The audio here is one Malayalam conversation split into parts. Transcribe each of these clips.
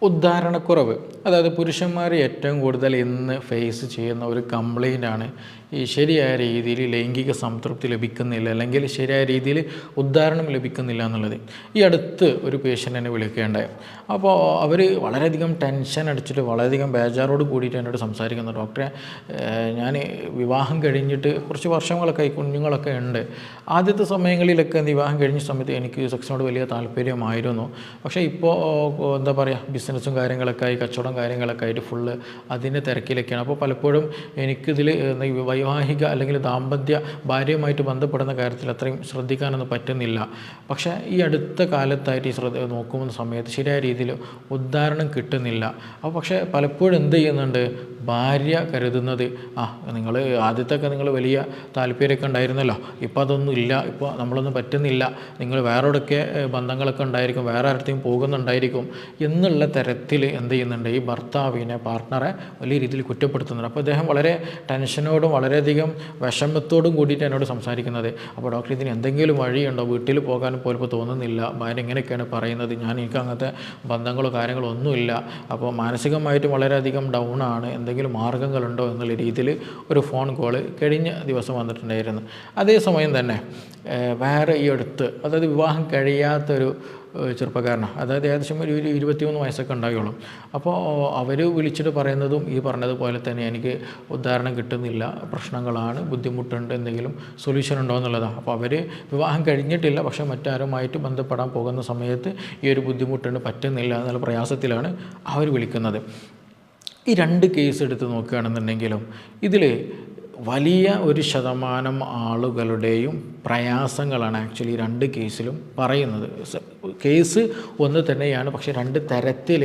ഉദ്ധാരണക്കുറവ്, അതായത് പുരുഷന്മാർ ഏറ്റവും കൂടുതൽ ഇന്ന് ഫേസ് ചെയ്യുന്ന ഒരു കംപ്ലൈൻ്റാണ് ഈ ശരിയായ രീതിയിൽ ലൈംഗിക സംതൃപ്തി ലഭിക്കുന്നില്ല, അല്ലെങ്കിൽ ശരിയായ രീതിയിൽ ഉദ്ധാരണം ലഭിക്കുന്നില്ല എന്നുള്ളത്. ഈ അടുത്ത് ഒരു പേഷ്യൻ്റ് എന്നെ വിളിക്കുകയുണ്ടായി. അപ്പോൾ അവർ വളരെയധികം ടെൻഷൻ അടിച്ചിട്ട് വളരെയധികം ബേജാറോട് കൂടിയിട്ട് എന്നോട് സംസാരിക്കുന്നു. ഡോക്ടറെ, ഞാൻ വിവാഹം കഴിഞ്ഞിട്ട് കുറച്ച് വർഷങ്ങളൊക്കെ ആയി, കുഞ്ഞുങ്ങളൊക്കെ ഉണ്ട്. ആദ്യത്തെ സമയങ്ങളിലൊക്കെ വിവാഹം കഴിഞ്ഞ സമയത്ത് എനിക്ക് സെക്സിനോട് വലിയ താല്പര്യമായിരുന്നു. പക്ഷേ ഇപ്പോൾ എന്താ പറയുക, ബിസിനസ്സും കാര്യങ്ങളൊക്കെ ആയി, കച്ചവടം കാര്യങ്ങളൊക്കെ ആയിട്ട് ഫുള്ള് അതിൻ്റെ തിരക്കിലൊക്കെയാണ്. അപ്പോൾ പലപ്പോഴും എനിക്കിതിൽ വൈവാഹിക അല്ലെങ്കിൽ ദാമ്പത്യ ഭാര്യയുമായിട്ട് ബന്ധപ്പെടുന്ന കാര്യത്തിൽ അത്രയും ശ്രദ്ധിക്കാനൊന്നും പറ്റുന്നില്ല. പക്ഷേ ഈ അടുത്ത കാലത്തായിട്ട് ഈ നോക്കുന്ന സമയത്ത് ശരിയായ രീതിയിൽ ഉദ്ധാരണം കിട്ടുന്നില്ല. അപ്പോൾ പക്ഷേ പലപ്പോഴും എന്ത് ചെയ്യുന്നുണ്ട്, ഭാര്യ കരുതുന്നത് നിങ്ങൾ ആദ്യത്തൊക്കെ നിങ്ങൾ വലിയ താല്പര്യമൊക്കെ ഉണ്ടായിരുന്നല്ലോ, ഇപ്പോൾ അതൊന്നും ഇല്ല, ഇപ്പോൾ നമ്മളൊന്നും പറ്റുന്നില്ല, നിങ്ങൾ വേറെയൊക്കെ ബന്ധങ്ങളൊക്കെ ഉണ്ടായിരിക്കും, വേറെ ആരുടെയും പോകുന്നുണ്ടായിരിക്കും എന്നുള്ള തരത്തിൽ എന്ത് ചെയ്യുന്നുണ്ട്, ഈ ഭർത്താവിനെ, പാർട്ട്ണറെ വലിയ രീതിയിൽ കുറ്റപ്പെടുത്തുന്നുണ്ട്. അപ്പോൾ അദ്ദേഹം വളരെ ടെൻഷനോടും വളരെയധികം വിഷമത്തോടും കൂടിയിട്ട് എന്നോട് സംസാരിക്കുന്നത്. അപ്പോൾ ഡോക്ടർ, ഇതിന് എന്തെങ്കിലും വഴിയുണ്ടോ, വീട്ടിൽ പോകാനും പോലും തോന്നുന്നില്ല, ഭാര്യ ഇങ്ങനെയൊക്കെയാണ് പറയുന്നത്, എനിക്ക് അങ്ങനത്തെ ബന്ധങ്ങളോ കാര്യങ്ങളോ ഒന്നുമില്ല, അപ്പോൾ മാനസികമായിട്ടും വളരെയധികം ഡൗൺ ആണ്, എന്തെങ്കിലും മാർഗ്ഗങ്ങളുണ്ടോ എന്നുള്ള രീതിയിൽ ഒരു ഫോൺ കോള് കഴിഞ്ഞ ദിവസം വന്നിട്ടുണ്ടായിരുന്നു. അതേസമയം തന്നെ വേറെ ഈ അടുത്ത്, അതായത് വിവാഹം കഴിയാത്തൊരു ചെറുപ്പക്കാരനാണ്, അതായത് ഏകദേശം ഒരു 23 വയസ്സൊക്കെ ഉണ്ടാവുകയുള്ളൂ. അപ്പോൾ അവർ വിളിച്ചിട്ട് പറയുന്നതും ഈ പറഞ്ഞതുപോലെ തന്നെ എനിക്ക് ഉദ്ധാരണം കിട്ടുന്നില്ല, പ്രശ്നങ്ങളാണ്, ബുദ്ധിമുട്ടുണ്ട്, എന്തെങ്കിലും സൊല്യൂഷൻ ഉണ്ടോ എന്നുള്ളതാണ്. അപ്പോൾ അവർ വിവാഹം കഴിഞ്ഞിട്ടില്ല, പക്ഷേ മറ്റാരുമായിട്ട് ബന്ധപ്പെടാൻ പോകുന്ന സമയത്ത് ഈ ഒരു ബുദ്ധിമുട്ടുണ്ട്, പറ്റുന്നില്ല എന്നുള്ള പ്രയാസത്തിലാണ് അവർ വിളിക്കുന്നത്. ഈ 2 കേസ് എടുത്ത് നോക്കുകയാണെന്നുണ്ടെങ്കിലും ഇതിൽ വലിയ ഒരു ശതമാനം ആളുകളുടെയും പ്രയാസങ്ങളാണ് ആക്ച്വലി 2 കേസിലും പറയുന്നത്. കേസ് ഒന്ന് തന്നെയാണ്, പക്ഷേ 2 തരത്തിൽ,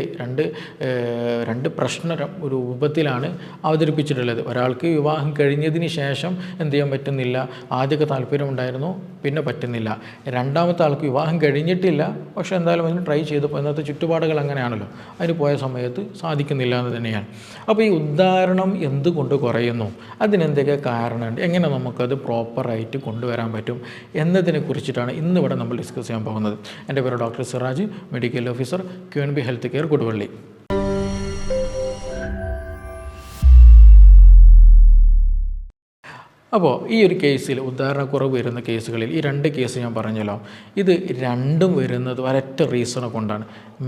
രണ്ട് പ്രശ്ന രൂപത്തിലാണ് അവതരിപ്പിച്ചിട്ടുള്ളത്. ഒരാൾക്ക് വിവാഹം കഴിഞ്ഞതിന് ശേഷം എന്ത് ചെയ്യാൻ പറ്റുന്നില്ല, ആദ്യമൊക്കെ താല്പര്യമുണ്ടായിരുന്നു, പിന്നെ പറ്റുന്നില്ല. രണ്ടാമത്തെ ആൾക്ക് വിവാഹം കഴിഞ്ഞിട്ടില്ല, പക്ഷേ എന്തായാലും അതിന് ട്രൈ ചെയ്തപ്പോൾ ഇന്നത്തെ ചുറ്റുപാടുകൾ അങ്ങനെയാണല്ലോ, അതിന് പോയ സമയത്ത് സാധിക്കുന്നില്ല എന്ന് തന്നെയാണ്. അപ്പോൾ ഈ ഉദ്ധാരണം എന്തുകൊണ്ട് കുറയുന്നു, അതിനെന്തൊക്കെ കാരണമുണ്ട്, എങ്ങനെ നമുക്കത് പ്രോപ്പറായിട്ട് കൊണ്ടുവരാൻ പറ്റും എന്നതിനെ കുറിച്ചിട്ടാണ് ഇന്നിവിടെ നമ്മൾ ഡിസ്കസ് ചെയ്യാൻ പോകുന്നത്. എൻ്റെ പേര് doctor Siraj, medical officer, QNB health care, Koduvally. അപ്പോൾ ഈ ഒരു കേസിൽ, ഉദ്ധാരണക്കുറവ് വരുന്ന കേസുകളിൽ ഈ 2 കേസ് ഞാൻ പറഞ്ഞല്ലോ, ഇത് രണ്ടും വരുന്നത് ഒരൊറ്റ റീസണെ കൊണ്ടാണ്,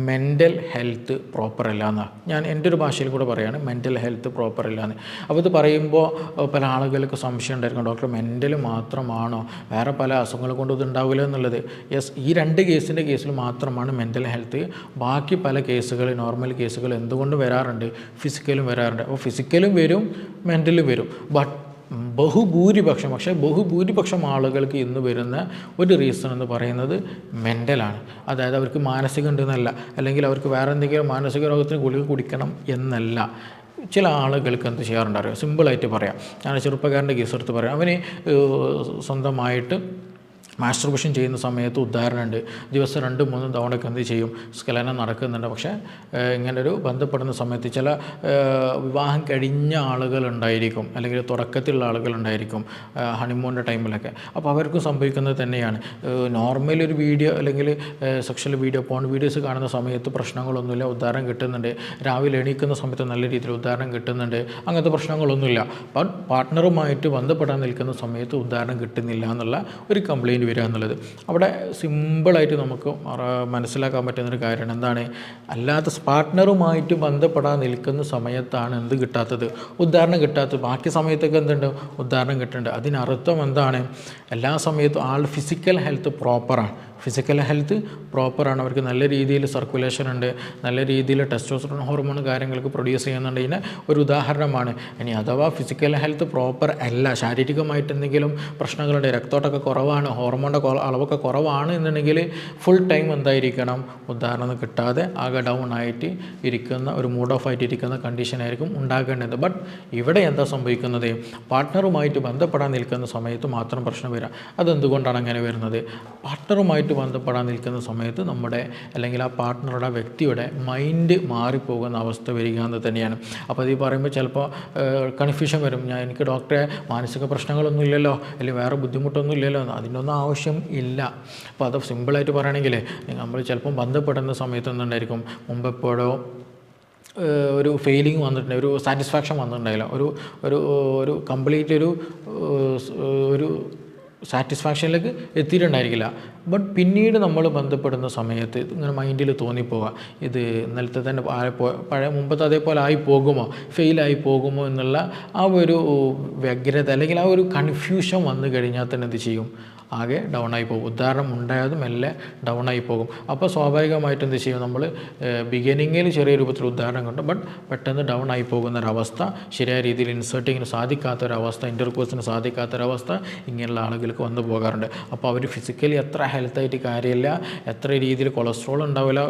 മെൻ്റൽ ഹെൽത്ത് പ്രോപ്പർ അല്ല എന്നാണ്. ഞാൻ എൻ്റെ ഒരു ഭാഷയിൽ കൂടെ പറയുകയാണ്, മെൻ്റൽ ഹെൽത്ത് പ്രോപ്പർ അല്ല എന്ന്. അപ്പോൾ ഇത് പറയുമ്പോൾ പല ആളുകൾക്ക് സംശയം ഉണ്ടായിരിക്കും, ഡോക്ടർ മെൻ്റൽ മാത്രമാണോ, വേറെ പല അസുഖങ്ങൾ കൊണ്ട് ഇത് ഉണ്ടാവില്ല എന്നുള്ളത്. യെസ്, ഈ 2 കേസിൻ്റെ കേസിൽ മാത്രമാണ് മെൻ്റൽ ഹെൽത്ത്. ബാക്കി പല കേസുകൾ, നോർമൽ കേസുകൾ എന്തുകൊണ്ട് വരാറുണ്ട്, ഫിസിക്കലും വരാറുണ്ട്. അപ്പോൾ ഫിസിക്കലും വരും, മെൻ്റലും വരും. പക്ഷേ ബഹുഭൂരിപക്ഷം ആളുകൾക്ക് ഇന്ന് വരുന്ന ഒരു റീസൺ എന്ന് പറയുന്നത് മെൻ്റലാണ്. അതായത് അവർക്ക് മാനസികം ഉണ്ടെന്നല്ല, അല്ലെങ്കിൽ അവർക്ക് വേറെ എന്തെങ്കിലും മാനസിക രോഗത്തിന് ഗുളിക കുടിക്കണം എന്നല്ല. ചില ആളുകൾക്ക് എന്ത് ചെയ്യാറുണ്ടറിയോ, സിമ്പിളായിട്ട് പറയാം, ഞാൻ ചെറുപ്പക്കാരൻ്റെ കേസ് എടുത്ത് പറയാം. അവന് സ്വന്തമായിട്ട് മാസ്റ്റർബേഷൻ ചെയ്യുന്ന സമയത്ത് ഉദാഹരണമുണ്ട്, ദിവസം 2-3 തവണയൊക്കെ എന്ത് ചെയ്യും, സ്ഖലനം നടക്കുന്നുണ്ട്. പക്ഷേ ഇങ്ങനൊരു ബന്ധപ്പെടുന്ന സമയത്ത് ചില വിവാഹം കഴിഞ്ഞ ആളുകളുണ്ടായിരിക്കും, അല്ലെങ്കിൽ തുടക്കത്തിലുള്ള ആളുകളുണ്ടായിരിക്കും, ഹണിമൂണിൻ്റെ ടൈമിലൊക്കെ. അപ്പോൾ അവർക്കും സംഭവിക്കുന്നത് തന്നെയാണ്. നോർമൽ ഒരു വീഡിയോ അല്ലെങ്കിൽ സെക്ഷൽ വീഡിയോ, പോൺ വീഡിയോസ് കാണുന്ന സമയത്ത് പ്രശ്നങ്ങളൊന്നുമില്ല, ഉദാഹരണം കിട്ടുന്നുണ്ട്. രാവിലെ എണീക്കുന്ന സമയത്ത് നല്ല രീതിയിൽ ഉദാഹരണം കിട്ടുന്നുണ്ട്, അങ്ങനത്തെ പ്രശ്നങ്ങളൊന്നുമില്ല. പാർട്ട്ണറുമായിട്ട് ബന്ധപ്പെടാൻ നിൽക്കുന്ന സമയത്ത് ഉദാഹരണം കിട്ടുന്നില്ല എന്നുള്ള ഒരു കംപ്ലയിൻറ്റ് വരിക എന്നുള്ളത്. അവിടെ സിമ്പിളായിട്ട് നമുക്ക് മനസ്സിലാക്കാൻ പറ്റുന്നൊരു കാര്യമാണ്, എന്താണ്, അല്ലാത്ത പാർട്ട്ണറുമായിട്ട് ബന്ധപ്പെടാൻ നിൽക്കുന്ന സമയത്താണ് എന്ത് കിട്ടാത്തത്, ഉദാഹരണം കിട്ടാത്തത്. ബാക്കി സമയത്തൊക്കെ എന്തുണ്ട്, ഉദാഹരണം കിട്ടുന്നുണ്ട്. അതിനർത്ഥം എന്താണ്, എല്ലാ സമയത്തും ആൾ ഫിസിക്കൽ ഹെൽത്ത് പ്രോപ്പറാണ്, ഫിസിക്കൽ ഹെൽത്ത് പ്രോപ്പറാണ്, അവർക്ക് നല്ല രീതിയിൽ സർക്കുലേഷൻ ഉണ്ട്, നല്ല രീതിയിൽ ടെസ്റ്റോസ്റ്ററോൺ ഹോർമോൺ കാര്യങ്ങൾക്ക് പ്രൊഡ്യൂസ് ചെയ്യുന്നുണ്ട്. ഇതിന് ഒരു ഉദാഹരണമാണ്. ഇനി അഥവാ ഫിസിക്കൽ ഹെൽത്ത് പ്രോപ്പർ അല്ല, ശാരീരികമായിട്ട് എന്തെങ്കിലും പ്രശ്നങ്ങളുണ്ട്, രക്തോട്ടമൊക്കെ കുറവാണ്, ഹോർമോണിൻ്റെ അളവൊക്കെ കുറവാണ് എന്നുണ്ടെങ്കിൽ ഫുൾ ടൈം എന്തായിരിക്കണം, ഉദാഹരണം കിട്ടാതെ ആകെ ഡൗൺ ആയിട്ട് ഇരിക്കുന്ന, ഒരു മൂഡ് ഓഫ് ആയിട്ട് ഇരിക്കുന്ന കണ്ടീഷനായിരിക്കും ഉണ്ടാകേണ്ടത്. ബട്ട് ഇവിടെ എന്താ സംഭവിക്കുന്നത്, പാർട്ട്ണറുമായിട്ട് ബന്ധപ്പെടാൻ നിൽക്കുന്ന സമയത്ത് മാത്രം പ്രശ്നം വരിക. അതെന്തുകൊണ്ടാണ് അങ്ങനെ വരുന്നത്, പാർട്ട്ണറുമായിട്ട് പാർട്ട്ണറുമായിട്ട് ബന്ധപ്പെടാൻ നിൽക്കുന്ന സമയത്ത് നമ്മുടെ അല്ലെങ്കിൽ ആ പാർട്ട്ണറുടെ വ്യക്തിയുടെ മൈൻഡ് മാറിപ്പോകുന്ന അവസ്ഥ വരിക എന്ന് തന്നെയാണ്. അപ്പോൾ അത് ഈ പറയുമ്പോൾ ചിലപ്പോൾ കൺഫ്യൂഷൻ വരും. എനിക്ക് ഡോക്ടറെ മാനസിക പ്രശ്നങ്ങളൊന്നും ഇല്ലല്ലോ, അല്ലെങ്കിൽ വേറെ ബുദ്ധിമുട്ടൊന്നും ഇല്ലല്ലോ, അതിനൊന്നും ആവശ്യം ഇല്ല. അപ്പോൾ അത് സിമ്പിളായിട്ട് പറയുകയാണെങ്കിൽ നമ്മൾ ചിലപ്പം ബന്ധപ്പെടുന്ന സമയത്ത് എന്തുണ്ടായിരിക്കും, മുമ്പെപ്പോഴോ ഒരു ഫെയിലിംഗ് വന്നിട്ടുണ്ട്, ഒരു സാറ്റിസ്ഫാക്ഷൻ വന്നിട്ടുണ്ടായില്ല, ഒരു ഒരു ഒരു കംപ്ലീറ്റ് ഒരു സാറ്റിസ്ഫാക്ഷനിലേക്ക് എത്തിയിട്ടുണ്ടായിരിക്കില്ല. ബട്ട് പിന്നീട് നമ്മൾ ബന്ധപ്പെടുന്ന സമയത്ത് ഇങ്ങനെ മൈൻഡിൽ തോന്നിപ്പോവുക, ഇത് ഇന്നലത്തെ തന്നെ പഴയ മുമ്പത്തെ അതേപോലെ ആയി പോകുമോ, ഫെയിലായി പോകുമോ എന്നുള്ള ആ ഒരു വ്യഗ്രത അല്ലെങ്കിൽ ആ ഒരു കൺഫ്യൂഷൻ വന്നു കഴിഞ്ഞാൽ തന്നെ എന്ത് ചെയ്യും, ആകെ ഡൗൺ ആയി പോകും. ഉദാഹരണം ഉണ്ടായതും എല്ലാം ഡൗൺ ആയി പോകും. അപ്പോൾ സ്വാഭാവികമായിട്ടും എന്ത് ചെയ്യും, നമ്മൾ ബിഗിനിങ്ങിൽ ചെറിയ രൂപത്തിൽ ഉദാഹരണം കണ്ടു, ബട്ട് പെട്ടെന്ന് ഡൗൺ ആയി പോകുന്നൊരവസ്ഥ, ശരിയായ രീതിയിൽ ഇൻസേർട്ടിങ്ങിന് സാധിക്കാത്തൊരവസ്ഥ, ഇൻ്റർകോഴ്സിന് സാധിക്കാത്തൊരവസ്ഥ ഇങ്ങനെയുള്ള ആളുകൾക്ക് വന്നു പോകാറുണ്ട്. അപ്പോൾ അവർ ഫിസിക്കലി എത്ര ഹെൽത്തായിട്ട് കാര്യമില്ല, എത്ര രീതിയിൽ കൊളസ്ട്രോൾ ഉണ്ടാവില്ല,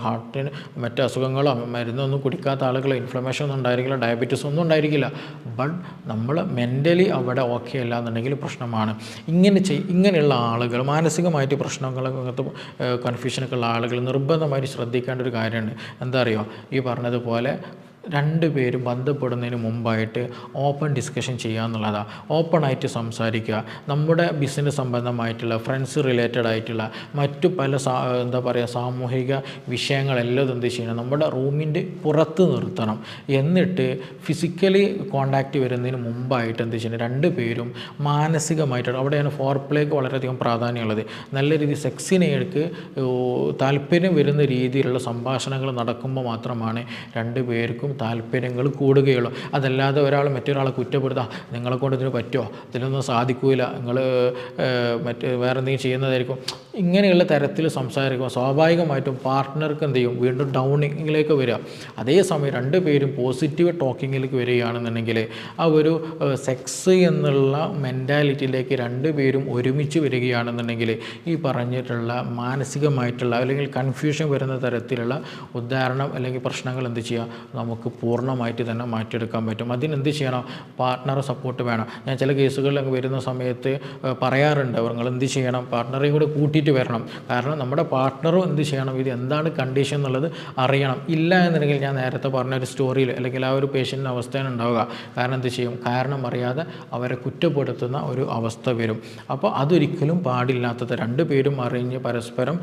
ഹാർട്ടിന് മറ്റ് അസുഖങ്ങളോ മരുന്നൊന്നും കുടിക്കാത്ത ആളുകൾ ഇൻഫ്ലമേഷൻ ഒന്നും ഉണ്ടായിരിക്കില്ല, ഡയബറ്റീസ് ഒന്നും ഉണ്ടായിരിക്കില്ല. ബട്ട് നമ്മൾ മെൻ്റലി അവിടെ ഓക്കെ അല്ല എന്നുണ്ടെങ്കിൽ പ്രശ്നമാണ്. ഇങ്ങനെയുള്ള ആളുകൾ, മാനസികമായിട്ട് പ്രശ്നങ്ങളൊക്കെ കൺഫ്യൂഷനൊക്കെ ഉള്ള ആളുകൾ നിർബന്ധമായിട്ട് ശ്രദ്ധിക്കേണ്ട ഒരു കാര്യമുണ്ട്. എന്താ അറിയോ, ഈ പറഞ്ഞതുപോലെ രണ്ടുപേരും ബന്ധപ്പെടുന്നതിന് മുമ്പായിട്ട് ഓപ്പൺ ഡിസ്കഷൻ ചെയ്യുക എന്നുള്ളതാണ്. ഓപ്പണായിട്ട് സംസാരിക്കുക. നമ്മുടെ ബിസിനസ് സംബന്ധമായിട്ടുള്ള, ഫ്രണ്ട്സ് റിലേറ്റഡ് ആയിട്ടുള്ള മറ്റു പല എന്താ പറയുക സാമൂഹിക വിഷയങ്ങളെല്ലാം എന്ത് ചെയ്യണം, നമ്മുടെ റൂമിൻ്റെ പുറത്ത് നിർത്തണം. എന്നിട്ട് ഫിസിക്കലി കോണ്ടാക്റ്റ് വരുന്നതിന് മുമ്പായിട്ട് എന്ത് ചെയ്യണം, രണ്ടുപേരും മാനസികമായിട്ട്, അവിടെയാണ് ഫോർ പ്ലേക്ക് വളരെയധികം പ്രാധാന്യമുള്ളത്. നല്ല രീതിയിൽ സെക്സിനേക്ക് താല്പര്യം വരുന്ന രീതിയിലുള്ള സംഭാഷണങ്ങൾ നടക്കുമ്പോൾ മാത്രമാണ് രണ്ടുപേർക്കും താല്പര്യങ്ങൾ കൂടുകയുള്ളൂ. അതല്ലാതെ ഒരാൾ മറ്റൊരാളെ കുറ്റപ്പെടുത്തുക, നിങ്ങളെ കൊണ്ട് ഇതിന് പറ്റുമോ, ഇതിനൊന്നും സാധിക്കില്ല, നിങ്ങൾ വേറെ എന്തെങ്കിലും ചെയ്യുന്നതായിരിക്കും, ഇങ്ങനെയുള്ള തരത്തിൽ സംസാരിക്കുമ്പോൾ സ്വാഭാവികമായിട്ടും പാർട്ട്ണർക്ക് എന്ത് ചെയ്യും, വീണ്ടും ഡൗണിങ്ങിലേക്ക് വരിക. അതേസമയം രണ്ടുപേരും പോസിറ്റീവ് ടോക്കിങ്ങിലേക്ക് വരികയാണെന്നുണ്ടെങ്കിൽ ആ ഒരു സെക്സ് എന്നുള്ള മെൻറ്റാലിറ്റിയിലേക്ക് രണ്ടുപേരും ഒരുമിച്ച് വരികയാണെന്നുണ്ടെങ്കിൽ ഈ പറഞ്ഞിട്ടുള്ള മാനസികമായിട്ടുള്ള അല്ലെങ്കിൽ കൺഫ്യൂഷൻ വരുന്ന തരത്തിലുള്ള ഉദാഹരണം അല്ലെങ്കിൽ പ്രശ്നങ്ങൾ എന്ത് ചെയ്യുക, നമുക്ക് പൂർണ്ണമായിട്ട് തന്നെ മാറ്റിയെടുക്കാൻ പറ്റും. അതിനെന്ത് ചെയ്യണം, പാർട്ട്ണറെ സപ്പോർട്ട് വേണം. ഞാൻ ചില കേസുകളിൽ വരുന്ന സമയത്ത് പറയാറുണ്ട്, നിങ്ങൾ എന്ത് ചെയ്യണം, പാർട്ട്ണറെയും കൂടെ കൂട്ടിയിട്ട് വരണം. കാരണം നമ്മുടെ പാർട്ട്ണറും എന്ത് ചെയ്യണം, ഇത് എന്താണ് കണ്ടീഷൻ എന്നുള്ളത് അറിയണം. ഇല്ല എന്നുണ്ടെങ്കിൽ ഞാൻ നേരത്തെ പറഞ്ഞ ഒരു സ്റ്റോറിയിൽ അല്ലെങ്കിൽ ആ ഒരു പേഷ്യൻ്റിൻ്റെ അവസ്ഥയാണ് ഉണ്ടാവുക. കാരണം എന്ത് ചെയ്യും, കാരണം അറിയാതെ അവരെ കുറ്റപ്പെടുത്തുന്ന ഒരു അവസ്ഥ വരും. അപ്പോൾ അതൊരിക്കലും പാടില്ലാത്തത്. രണ്ടുപേരും അറിഞ്ഞ് പരസ്പരം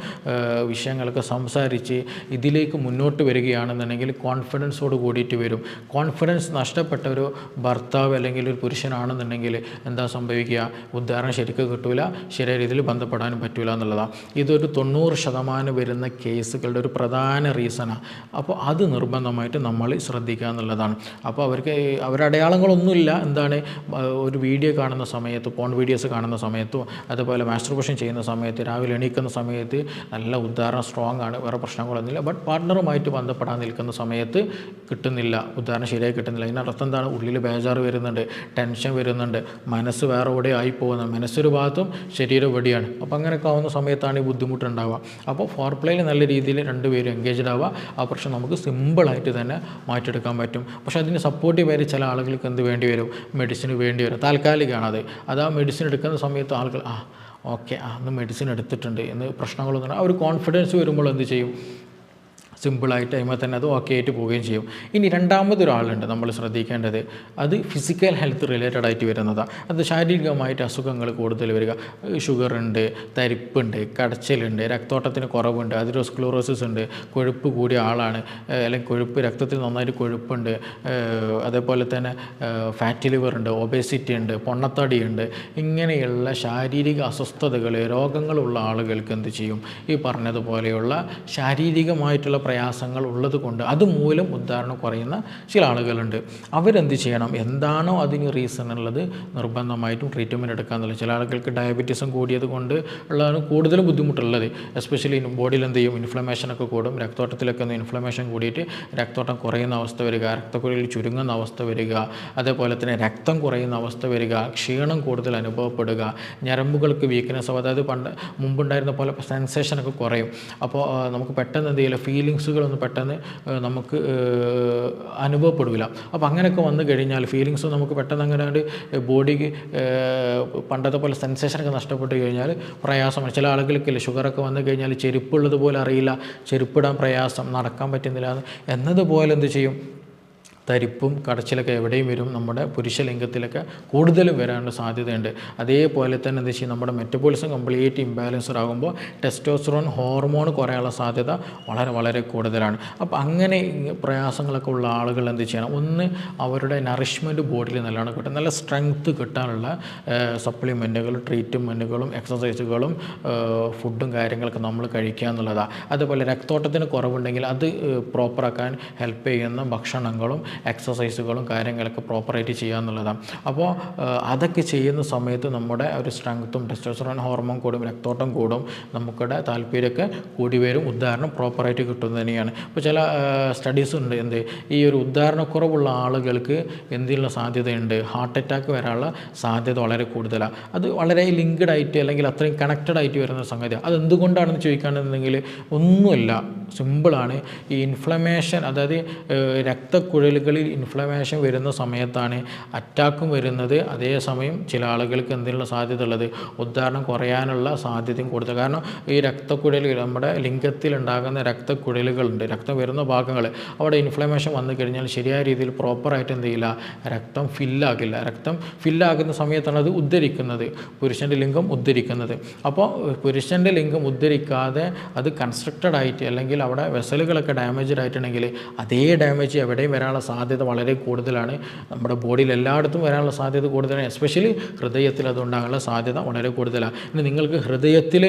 വിഷയങ്ങളൊക്കെ സംസാരിച്ച് ഇതിലേക്ക് മുന്നോട്ട് വരികയാണെന്നുണ്ടെങ്കിൽ കോൺഫിഡൻസോട് കൂടിയിട്ട് വരും. കോൺഫിഡൻസ് നഷ്ടപ്പെട്ട ഒരു ഭർത്താവ് അല്ലെങ്കിൽ ഒരു പുരുഷനാണെന്നുണ്ടെങ്കിൽ എന്താ സംഭവിക്കുക, ഉദാഹരണം ശരിക്കും കിട്ടൂല, ശരിയായ രീതിയിൽ ബന്ധപ്പെടാനും പറ്റൂല എന്നുള്ളതാണ്. ഇതൊരു 90% വരുന്ന കേസുകളുടെ ഒരു പ്രധാന റീസണാണ്. അപ്പോൾ അത് നിർബന്ധമായിട്ട് നമ്മൾ ശ്രദ്ധിക്കുക എന്നുള്ളതാണ്. അപ്പോൾ അവരുടെ അടയാളങ്ങളൊന്നുമില്ല. എന്താണ്, ഒരു വീഡിയോ കാണുന്ന സമയത്ത്, പോൺ വീഡിയോസ് കാണുന്ന സമയത്തോ അതുപോലെ മാസ്റ്റർബേഷൻ ചെയ്യുന്ന സമയത്ത്, രാവിലെ എണീക്കുന്ന സമയത്ത് നല്ല ഉദാഹരണം സ്ട്രോങ് ആണ്, വേറെ പ്രശ്നങ്ങളൊന്നുമില്ല. ബട്ട് പാർട്ട്ണറുമായിട്ട് ബന്ധപ്പെടാൻ നിൽക്കുന്ന സമയത്ത് കിട്ടുന്നില്ല, ഉദാഹരണം ശരിയായി കിട്ടുന്നില്ല. ഇതിനർത്ഥം എന്താണ്, ഉള്ളിൽ ബേജാറ് വരുന്നുണ്ട്, ടെൻഷൻ വരുന്നുണ്ട്, മനസ്സ് വേറെ എവിടെ ആയി പോകുന്നത്, മനസ്സൊരു ഭാഗത്തും ശരീരം എവിടെയാണ്. അപ്പോൾ അങ്ങനെയൊക്കെ ആവുന്ന സമയത്താണ് ഈ ബുദ്ധിമുട്ടുണ്ടാവുക. അപ്പോൾ ഫോർ പ്ലേയിൽ നല്ല രീതിയിൽ രണ്ടുപേരും എൻഗേജ്ഡ് ആവുക, ആ പ്രശ്നം നമുക്ക് സിമ്പിളായിട്ട് തന്നെ മാറ്റിയെടുക്കാൻ പറ്റും. പക്ഷേ അതിന് സപ്പോർട്ടീവ് ആയി ചില ആളുകൾക്ക് എന്ത് വേണ്ടി വരും, മെഡിസിന് വേണ്ടി വരും. താൽക്കാലികമാണത്. അത് ആ മെഡിസിൻ എടുക്കുന്ന സമയത്ത് ആളുകൾ ഓക്കെ അന്ന് മെഡിസിൻ എടുത്തിട്ടുണ്ട് എന്ന് പ്രശ്നങ്ങളൊന്നും, ആ ഒരു കോൺഫിഡൻസ് വരുമ്പോൾ എന്ത് ചെയ്യും, സിമ്പിളായിട്ട് അതിന്മേൽ തന്നെ അത് ഓക്കെ ആയിട്ട് പോവുകയും ചെയ്യും. ഇനി രണ്ടാമതൊരാളുണ്ട് നമ്മൾ ശ്രദ്ധിക്കേണ്ടത്, അത് ഫിസിക്കൽ ഹെൽത്ത് റിലേറ്റഡ് ആയിട്ട് വരുന്നതാണ്. അത് ശാരീരികമായിട്ട് അസുഖങ്ങൾ കൂടുതൽ വരിക, ഷുഗറുണ്ട്, തരിപ്പുണ്ട്, കടച്ചിലുണ്ട്, രക്തോട്ടത്തിന് കുറവുണ്ട്, അതിറോസ്ക്ലോറോസിസ് ഉണ്ട്, കൊഴുപ്പ് കൂടിയ ആളാണ്, അല്ലെങ്കിൽ കൊഴുപ്പ് രക്തത്തിൽ നന്നായിട്ട് കൊഴുപ്പുണ്ട്, അതേപോലെ തന്നെ ഫാറ്റി ലിവർ ഉണ്ട്, ഒബേസിറ്റി ഉണ്ട്, പൊണ്ണത്തടിയുണ്ട്. ഇങ്ങനെയുള്ള ശാരീരിക അസ്വസ്ഥതകൾ, രോഗങ്ങളുള്ള ആളുകൾക്ക് എന്ത് ചെയ്യും, ഈ പറഞ്ഞതുപോലെയുള്ള ശാരീരികമായിട്ടുള്ള പ്രയാസങ്ങൾ ഉള്ളത് കൊണ്ട് അതുമൂലം ഉദാഹരണം കുറയുന്ന ചില ആളുകളുണ്ട്. അവരെന്ത് ചെയ്യണം, എന്താണോ അതിന് റീസൺ ഉള്ളത് നിർബന്ധമായിട്ടും ട്രീറ്റ്മെൻറ്റ് എടുക്കാമെന്നുള്ളത്. ചില ആളുകൾക്ക് ഡയബറ്റീസും കൂടിയത് കൊണ്ട് ഉള്ളതാണ് കൂടുതലും ബുദ്ധിമുട്ടുള്ളത്. എസ്പെഷ്യലി ബോഡിയിൽ എന്ത് ചെയ്യും, ഇൻഫ്ലമേഷനൊക്കെ കൂടും, രക്തോട്ടത്തിലൊക്കെ ഒന്ന് ഇൻഫ്ലമേഷൻ കൂടിയിട്ട് രക്തോട്ടം കുറയുന്ന അവസ്ഥ വരിക, രക്തക്കുഴലിൽ ചുരുങ്ങുന്ന അവസ്ഥ വരിക, അതേപോലെ തന്നെ രക്തം കുറയുന്ന അവസ്ഥ വരിക, ക്ഷീണം കൂടുതൽ അനുഭവപ്പെടുക, ഞരമ്പുകൾക്ക് വീക്ക്നെസ്, അതായത് മുമ്പുണ്ടായിരുന്ന പോലെ സെൻസേഷനൊക്കെ കുറയും. അപ്പോൾ നമുക്ക് പെട്ടെന്ന് എന്ത് ചെയ്യില്ല, ഫീലിംഗ് ഫീലിങ്സുകളൊന്നും പെട്ടെന്ന് നമുക്ക് അനുഭവപ്പെടില്ല. അപ്പോൾ അങ്ങനെയൊക്കെ വന്നു കഴിഞ്ഞാൽ ഫീലിങ്സ് നമുക്ക് പെട്ടെന്ന് അങ്ങനെ ബോഡിക്ക് പണ്ടത്തെ പോലെ സെൻസേഷനൊക്കെ നഷ്ടപ്പെട്ട് കഴിഞ്ഞാൽ പ്രയാസമാണ്. ചില ആളുകൾക്കില്ല ഷുഗറൊക്കെ വന്നു കഴിഞ്ഞാൽ ചെരുപ്പുള്ളതുപോലെ അറിയില്ല, ചെരുപ്പിടാൻ പ്രയാസം, നടക്കാൻ പറ്റുന്നില്ല എന്നതുപോലെ എന്ത് ചെയ്യും, തരിപ്പും കടച്ചിലൊക്കെ എവിടെയും വരും. നമ്മുടെ പുരുഷലിംഗത്തിലൊക്കെ കൂടുതലും വരാനുള്ള സാധ്യതയുണ്ട്. അതേപോലെ തന്നെ എന്താ വെച്ചാൽ നമ്മുടെ മെറ്റബോളിസം കംപ്ലീറ്റ് ഇംബാലൻസ്ഡ് ആകുമ്പോൾ ടെസ്റ്റോസ്റ്ററോൺ ഹോർമോൺ കുറയാനുള്ള സാധ്യത വളരെ വളരെ കൂടുതലാണ്. അപ്പോൾ അങ്ങനെ പ്രയാസങ്ങളൊക്കെ ഉള്ള ആളുകൾ എന്ത് ചെയ്യണം, ഒന്ന് അവരുടെ നറിഷ്മെൻറ്റ് ബോഡിയിൽ നല്ലോണം കിട്ടും, നല്ല സ്ട്രെങ്ത്ത് കിട്ടാനുള്ള സപ്ലിമെൻറ്റുകളും ട്രീറ്റ്മെൻറ്റുകളും എക്സസൈസുകളും ഫുഡും കാര്യങ്ങളൊക്കെ നമ്മൾ കഴിക്കുക എന്നുള്ളതാണ്. അതുപോലെ രക്തോട്ടത്തിന് കുറവുണ്ടെങ്കിൽ അത് പ്രോപ്പറാക്കാൻ ഹെൽപ്പ് ചെയ്യുന്ന ഭക്ഷണങ്ങളും എക്സസൈസുകളും കാര്യങ്ങളൊക്കെ പ്രോപ്പറായിട്ട് ചെയ്യുക എന്നുള്ളതാണ്. അപ്പോൾ അതൊക്കെ ചെയ്യുന്ന സമയത്ത് നമ്മുടെ ഒരു സ്ട്രെങ്ത്തും ടെസ്റ്റോസ്റ്ററോൺ ഹോർമോൺ കൂടും, രക്തോട്ടം കൂടും, നമുക്കിടെ താല്പര്യമൊക്കെ കൂടി വരും, ഉദാഹരണം പ്രോപ്പറായിട്ട് കിട്ടുന്നത് തന്നെയാണ്. ഇപ്പോൾ ചില സ്റ്റഡീസ് ഉണ്ട്, ഈ ഒരു ഉദാഹരണക്കുറവുള്ള ആളുകൾക്ക് എന്തിനുള്ള സാധ്യതയുണ്ട്, ഹാർട്ട് അറ്റാക്ക് വരാനുള്ള സാധ്യത വളരെ കൂടുതലാണ്. അത് വളരെ ലിങ്ക്ഡ് ആയിട്ട് അല്ലെങ്കിൽ അത്രയും കണക്റ്റഡ് ആയിട്ട് വരുന്ന സംഗതിയാണ്. അതെന്തുകൊണ്ടാണെന്ന് ചോദിക്കുകയാണെന്നുണ്ടെങ്കിൽ ഒന്നുമില്ല, സിമ്പിളാണ്. ഈ ഇൻഫ്ലമേഷൻ, അതായത് രക്തക്കുഴലുകളിൽ ഇൻഫ്ലമേഷൻ വരുന്ന സമയത്താണ് അറ്റാക്കും വരുന്നത്. അതേസമയം ചില ആളുകൾക്ക് എന്തിനുള്ള സാധ്യത ഉള്ളത്, ഉദാഹരണം കുറയാനുള്ള സാധ്യതയും കൂടുതൽ. കാരണം ഈ രക്തക്കുഴലുകൾ, നമ്മുടെ ലിംഗത്തിലുണ്ടാകുന്ന രക്തക്കുഴലുകളുണ്ട്, രക്തം വരുന്ന ഭാഗങ്ങൾ, അവിടെ ഇൻഫ്ലമേഷൻ വന്നു കഴിഞ്ഞാൽ ശരിയായ രീതിയിൽ പ്രോപ്പറായിട്ട് എന്ത് ചെയ്യില്ല, രക്തം ഫില്ലാകില്ല. രക്തം ഫില്ലാകുന്ന സമയത്താണ് അത് ഉദ്ധരിക്കുന്നത്, പുരുഷൻ്റെ ലിംഗം ഉദ്ധരിക്കുന്നത്. അപ്പോൾ പുരുഷൻ്റെ ലിംഗം ഉദ്ധരിക്കാതെ അത് കൺസ്ട്രക്റ്റഡ് ആയിട്ട് അല്ലെങ്കിൽ അവിടെ വെസലുകളൊക്കെ ഡാമേജ്ഡ് ആയിട്ടുണ്ടെങ്കിൽ അതേ ഡാമേജ് എവിടെയും വരാനുള്ള സാധ്യത വളരെ കൂടുതലാണ്. നമ്മുടെ ബോഡിയിൽ എല്ലായിടത്തും വരാനുള്ള സാധ്യത കൂടുതലാണ്. എസ്പെഷ്യലി ഹൃദയത്തിൽ അതുണ്ടാകാനുള്ള സാധ്യത വളരെ കൂടുതലാണ്. ഇനി നിങ്ങൾക്ക് ഹൃദയത്തിൽ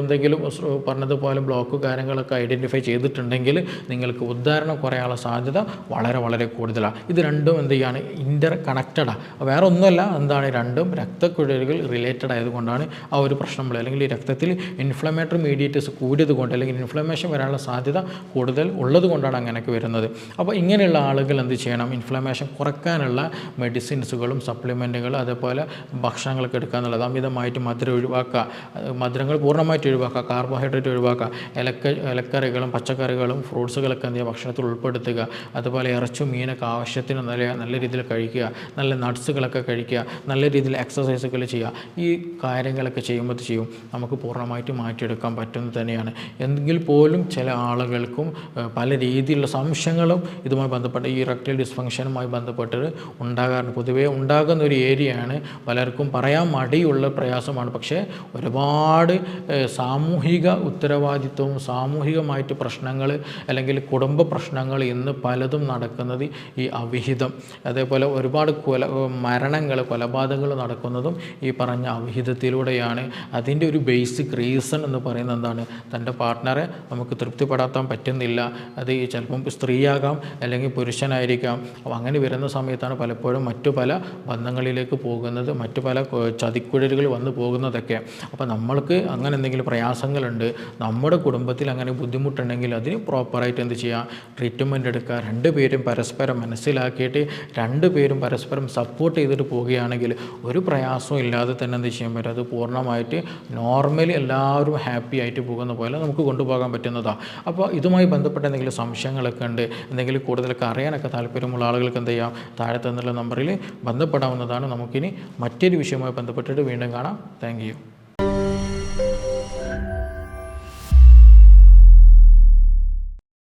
എന്തെങ്കിലും പറഞ്ഞതുപോലെ ബ്ലോക്ക് കാര്യങ്ങളൊക്കെ ഐഡൻറ്റിഫൈ ചെയ്തിട്ടുണ്ടെങ്കിൽ നിങ്ങൾക്ക് ഉദാഹരണം കുറയാനുള്ള സാധ്യത വളരെ വളരെ കൂടുതലാണ്. ഇത് രണ്ടും എന്ത് ചെയ്യാണ്, ഇൻ്റർ കണക്റ്റഡാണ്. വേറെ ഒന്നുമല്ല, എന്താണ്, രണ്ടും രക്തക്കുഴലുകൾ റിലേറ്റഡ് ആയതുകൊണ്ടാണ് ആ ഒരു പ്രശ്നം അല്ലെങ്കിൽ ഈ രക്തത്തിൽ ഇൻഫ്ലമേറ്ററി മീഡിയേറ്റേഴ്സ് കൂടിയത് കൊണ്ട് അല്ലെങ്കിൽ ഇൻഫ്ലമേഷൻ വരാനുള്ള സാധ്യത കൂടുതൽ ഉള്ളത് കൊണ്ടാണ് അങ്ങനെയൊക്കെ വരുന്നത്. അപ്പോൾ ഇങ്ങനെയുള്ള ആളുകൾ എന്ത് ചെയ്യണം, ഇൻഫ്ലമേഷൻ കുറയ്ക്കാനുള്ള മെഡിസിൻസുകളും സപ്ലിമെൻറ്റുകളും അതേപോലെ ഭക്ഷണങ്ങളൊക്കെ എടുക്കുക എന്നുള്ളത്. അമിതമായിട്ട് മധുരം ഒഴിവാക്കുക, മധുരങ്ങൾ പൂർണ്ണമായിട്ട് ഒഴിവാക്കുക, കാർബോഹൈഡ്രേറ്റ് ഒഴിവാക്കുക, ഇലക്കറികളും പച്ചക്കറികളും ഫ്രൂട്ട്സുകളൊക്കെ എന്ത് ചെയ്യുക, ഭക്ഷണത്തിൽ ഉൾപ്പെടുത്തുക. അതുപോലെ ഇറച്ചും മീനൊക്കെ ആവശ്യത്തിന് നല്ല രീതിയിൽ കഴിക്കുക, നല്ല നട്ട്സുകളൊക്കെ കഴിക്കുക, നല്ല രീതിയിൽ എക്സസൈസുകൾ ചെയ്യുക. ഈ കാര്യങ്ങളൊക്കെ ചെയ്യുമ്പോൾ ചെയ്യും നമുക്ക് പൂർണ്ണമായിട്ട് മാറ്റിയെടുക്കാൻ പറ്റുന്നത് തന്നെയാണ്. എങ്കിൽ പോലും ചില ആളുകൾക്കും പല രീതിയിലുള്ള സംശയങ്ങളും ഇതുമായി ബന്ധപ്പെട്ട് ഈ ഇറക്ടൈൽ ഡിസ്ഫങ്ഷനുമായി ബന്ധപ്പെട്ട് ഉണ്ടാകാറുണ്ട്. പൊതുവേ ഉണ്ടാകുന്ന ഒരു ഏരിയയാണ്, പലർക്കും പറയാൻ മടിയുള്ള പ്രയാസമാണ്. പക്ഷേ ഒരുപാട് സാമൂഹിക ഉത്തരവാദിത്വവും സാമൂഹികമായിട്ട് പ്രശ്നങ്ങൾ അല്ലെങ്കിൽ കുടുംബ പ്രശ്നങ്ങൾ ഇന്ന് പലതും നടക്കുന്നത് ഈ അവിഹിതം, അതേപോലെ ഒരുപാട് മരണങ്ങൾ കൊലപാതകങ്ങൾ നടക്കുന്നതും ഈ പറഞ്ഞ അവിഹിതത്തിലൂടെയാണ്. അതിൻ്റെ ഒരു ബേസിക് റീസൺ എന്ന് പറയുന്നത് എന്താണ്, തൻ്റെ പാർട്ട്ണറെ നമുക്ക് തൃപ്തിപ്പെടാൻ പറ്റുന്നില്ല. അത് ചിലപ്പം സ്ത്രീയാകാം അല്ലെങ്കിൽ പുരുഷനായിരിക്കാം. അപ്പോൾ അങ്ങനെ വരുന്ന സമയത്താണ് പലപ്പോഴും മറ്റു പല ബന്ധങ്ങളിലേക്ക് പോകുന്നത്, മറ്റു പല ചതിക്കുഴലുകൾ വന്നു പോകുന്നതൊക്കെ. അപ്പോൾ നമ്മൾക്ക് അങ്ങനെ എന്തെങ്കിലും പ്രയാസങ്ങളുണ്ട്, നമ്മുടെ കുടുംബത്തിൽ അങ്ങനെ ബുദ്ധിമുട്ടുണ്ടെങ്കിൽ അതിന് പ്രോപ്പറായിട്ട് എന്ത് ചെയ്യുക, ട്രീറ്റ്മെൻറ്റ് എടുക്കുക. രണ്ടുപേരും പരസ്പരം മനസ്സിലാക്കിയിട്ട് രണ്ടുപേരും പരസ്പരം സപ്പോർട്ട് ചെയ്തിട്ട് പോവുകയാണെങ്കിൽ ഒരു പ്രയാസവും ഇല്ലാതെ തന്നെ എന്ത് ചെയ്യാൻ പറ്റും, അത് പൂർണ്ണമായിട്ട് നോർമലി എല്ലാവരും ഹാപ്പി ആയിട്ട് പോകുന്ന പോലെ നമുക്ക് കൊണ്ടുപോകാൻ പറ്റുന്നതാണ്. അപ്പോൾ ഇതുമായി ബന്ധപ്പെട്ട എന്തെങ്കിലും സംശയങ്ങളൊക്കെ ഉണ്ട്, എന്തെങ്കിലും കൂടുതലൊക്കെ അറിയാനൊക്കെ താല്പര്യമുള്ള ആളുകൾക്ക് എന്ത് ചെയ്യാം, താഴെ തന്നുള്ള നമ്പറിൽ ബന്ധപ്പെടാവുന്നതാണ്. നമുക്കിനി മറ്റൊരു വിഷയവുമായി ബന്ധപ്പെട്ടിട്ട് വീണ്ടും കാണാം. Thank you.